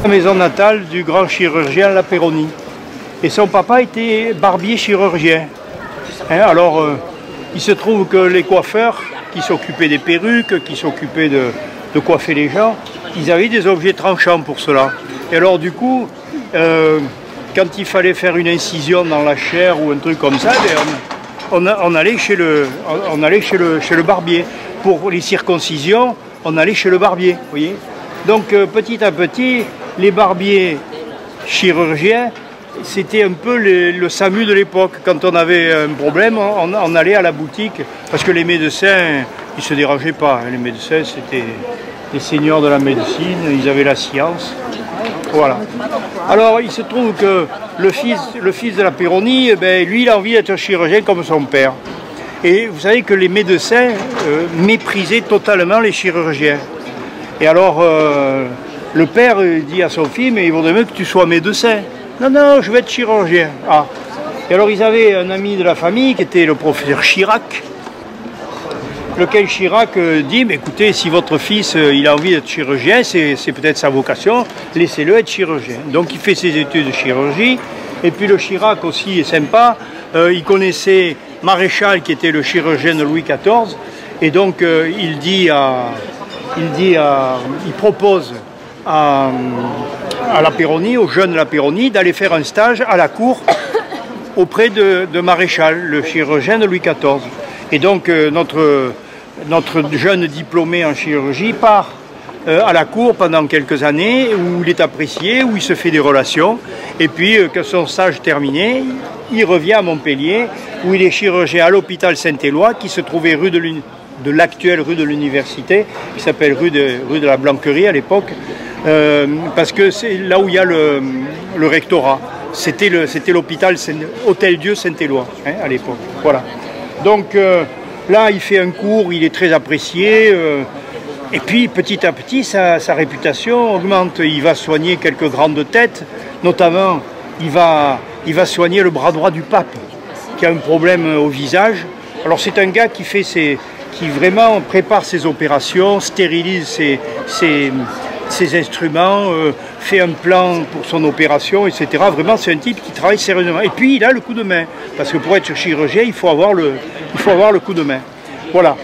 La maison natale du grand chirurgien Lapeyronie. Et son papa était barbier chirurgien. Hein, alors, il se trouve que les coiffeurs qui s'occupaient des perruques, qui s'occupaient de coiffer les gens, ils avaient des objets tranchants pour cela. Et alors du coup, quand il fallait faire une incision dans la chair ou un truc comme ça, on allait chez le barbier. Pour les circoncisions, on allait chez le barbier, vous voyez. Donc petit à petit, les barbiers chirurgiens, c'était un peu le SAMU de l'époque. Quand on avait un problème, on allait à la boutique, parce que les médecins, ils ne se dérangeaient pas. Les médecins, c'était les seigneurs de la médecine, ils avaient la science. Voilà. Alors, il se trouve que le fils de Lapeyronie, lui, il a envie d'être chirurgien comme son père. Et vous savez que les médecins méprisaient totalement les chirurgiens. Et alors, le père dit à son fils, mais il vaudrait mieux que tu sois médecin. Non, non, je vais être chirurgien. Ah. Et alors, ils avaient un ami de la famille qui était le professeur Chirac, lequel Chirac dit, mais écoutez, si votre fils il a envie d'être chirurgien, c'est peut-être sa vocation, laissez-le être chirurgien. Donc il fait ses études de chirurgie, et puis le Chirac aussi est sympa, il connaissait Maréchal qui était le chirurgien de Louis XIV, et donc il propose à Lapeyronie, au jeune Lapeyronie, d'aller faire un stage à la cour auprès de Maréchal, le chirurgien de Louis XIV. Et donc notre jeune diplômé en chirurgie part à la cour pendant quelques années où il est apprécié, où il se fait des relations. Et puis, que son stage terminé, il revient à Montpellier où il est chirurgien à l'hôpital Saint-Éloi qui se trouvait rue de l'actuelle rue de l'Université, qui s'appelle rue de la Blanquerie à l'époque, parce que c'est là où il y a le rectorat. C'était l'hôpital Hôtel-Dieu Saint-Éloi hein, à l'époque. Voilà. Donc là, il fait un cours, il est très apprécié. Et puis, petit à petit, sa réputation augmente. Il va soigner quelques grandes têtes. Notamment, il va soigner le bras droit du pape, qui a un problème au visage. Alors, c'est un gars qui vraiment prépare ses opérations, stérilise ses instruments, fait un plan pour son opération, etc. Vraiment, c'est un type qui travaille sérieusement. Et puis, il a le coup de main. Parce que pour être chirurgien, il faut avoir le coup de main. Voilà.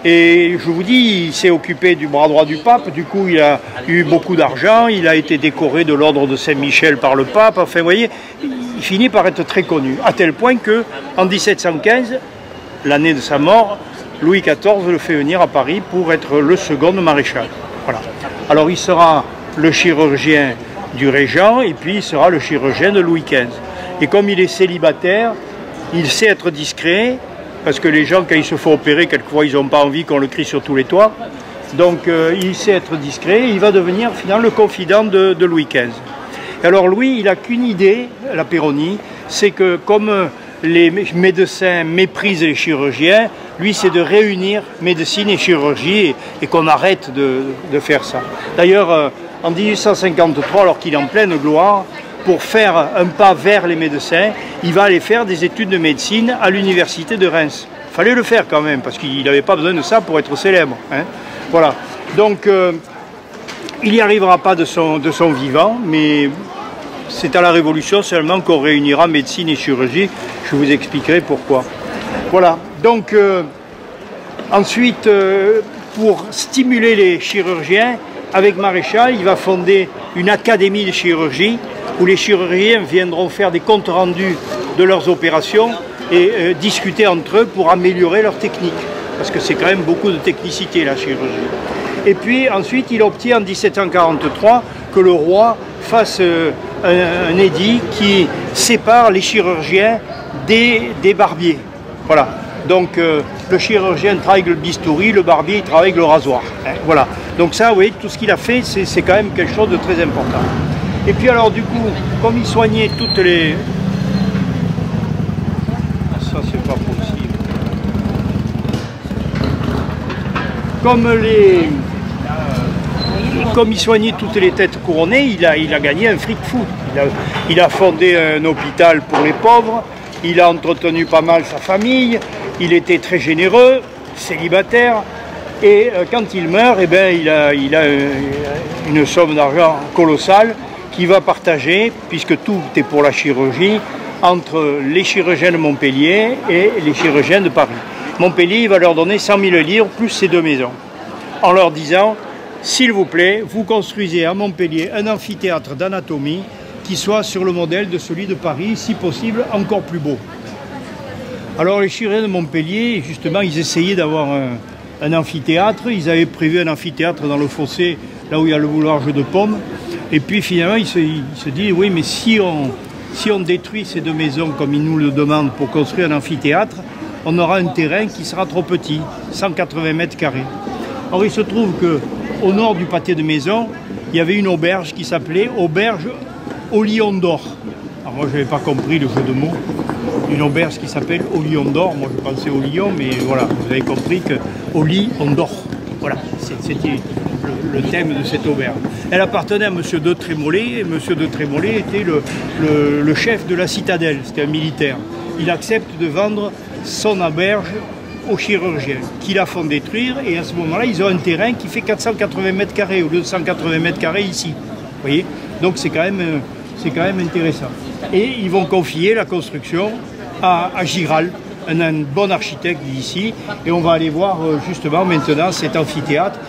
Et je vous dis, il s'est occupé du bras droit du pape. Du coup, il a eu beaucoup d'argent. Il a été décoré de l'ordre de Saint-Michel par le pape. Enfin, vous voyez, il finit par être très connu. À tel point qu'en 1715, l'année de sa mort, Louis XIV le fait venir à Paris pour être le second maréchal. Voilà. Alors il sera le chirurgien du régent et puis il sera le chirurgien de Louis XV. Et comme il est célibataire, il sait être discret, parce que les gens, quand ils se font opérer, quelquefois ils n'ont pas envie qu'on le crie sur tous les toits. Donc il sait être discret et il va devenir finalement le confident de Louis XV. Et alors Louis, il n'a qu'une idée, Lapeyronie, c'est que comme les médecins méprisent les chirurgiens, lui c'est de réunir médecine et chirurgie et qu'on arrête de faire ça. D'ailleurs, en 1853, alors qu'il est en pleine gloire, pour faire un pas vers les médecins, il va aller faire des études de médecine à l'université de Reims. Il fallait le faire quand même, parce qu'il n'avait pas besoin de ça pour être célèbre. Hein. Voilà. Donc, il n'y arrivera pas de son vivant, mais c'est à la Révolution seulement qu'on réunira médecine et chirurgie. Je vous expliquerai pourquoi. Voilà. Donc, ensuite, pour stimuler les chirurgiens, avec Maréchal, il va fonder une académie de chirurgie où les chirurgiens viendront faire des comptes rendus de leurs opérations et discuter entre eux pour améliorer leur technique. Parce que c'est quand même beaucoup de technicité, la chirurgie. Et puis ensuite, il obtient en 1743 que le roi fasse un édit qui sépare les chirurgiens des barbiers. Voilà. Donc le chirurgien travaille avec le bistouri, le barbier il travaille avec le rasoir. Hein, voilà. Donc ça, vous voyez, tout ce qu'il a fait, c'est quand même quelque chose de très important. Et puis alors du coup, comme il soignait toutes les... Ça c'est pas possible. Comme il soignait toutes les têtes couronnées, il a gagné un fric fou. Il a fondé un hôpital pour les pauvres, il a entretenu pas mal sa famille, il était très généreux, célibataire, Et quand il meurt, eh ben, il a une somme d'argent colossale qu'il va partager, puisque tout est pour la chirurgie, entre les chirurgiens de Montpellier et les chirurgiens de Paris. Montpellier, il va leur donner 100 000 livres plus ces deux maisons, en leur disant, s'il vous plaît, vous construisez à Montpellier un amphithéâtre d'anatomie qui soit sur le modèle de celui de Paris, si possible encore plus beau. Alors les chirurgiens de Montpellier, justement, ils essayaient d'avoir un amphithéâtre, ils avaient prévu un amphithéâtre dans le fossé, là où il y a le boulevard de Pommes, et puis finalement ils se disent, oui, mais si on détruit ces deux maisons comme ils nous le demandent pour construire un amphithéâtre, on aura un terrain qui sera trop petit, 180 mètres carrés. Or il se trouve qu'au nord du pâté de maison, il y avait une auberge qui s'appelait Auberge au Lion d'Or. Alors moi je n'avais pas compris le jeu de mots. Une auberge qui s'appelle au Lion d'Or, moi je pensais au lion, mais voilà, vous avez compris qu'au lit on dort. Voilà, c'était le thème de cette auberge. Elle appartenait à M. de Trémollet, et M. de Trémollet était le chef de la citadelle, c'était un militaire. Il accepte de vendre son auberge aux chirurgiens, qui la font détruire, et à ce moment-là, ils ont un terrain qui fait 480 mètres carrés, au lieu de 180 mètres carrés ici. Vous voyez? Donc c'est quand même intéressant. Et ils vont confier la construction à Giral, un bon architecte d'ici, et on va aller voir justement maintenant cet amphithéâtre.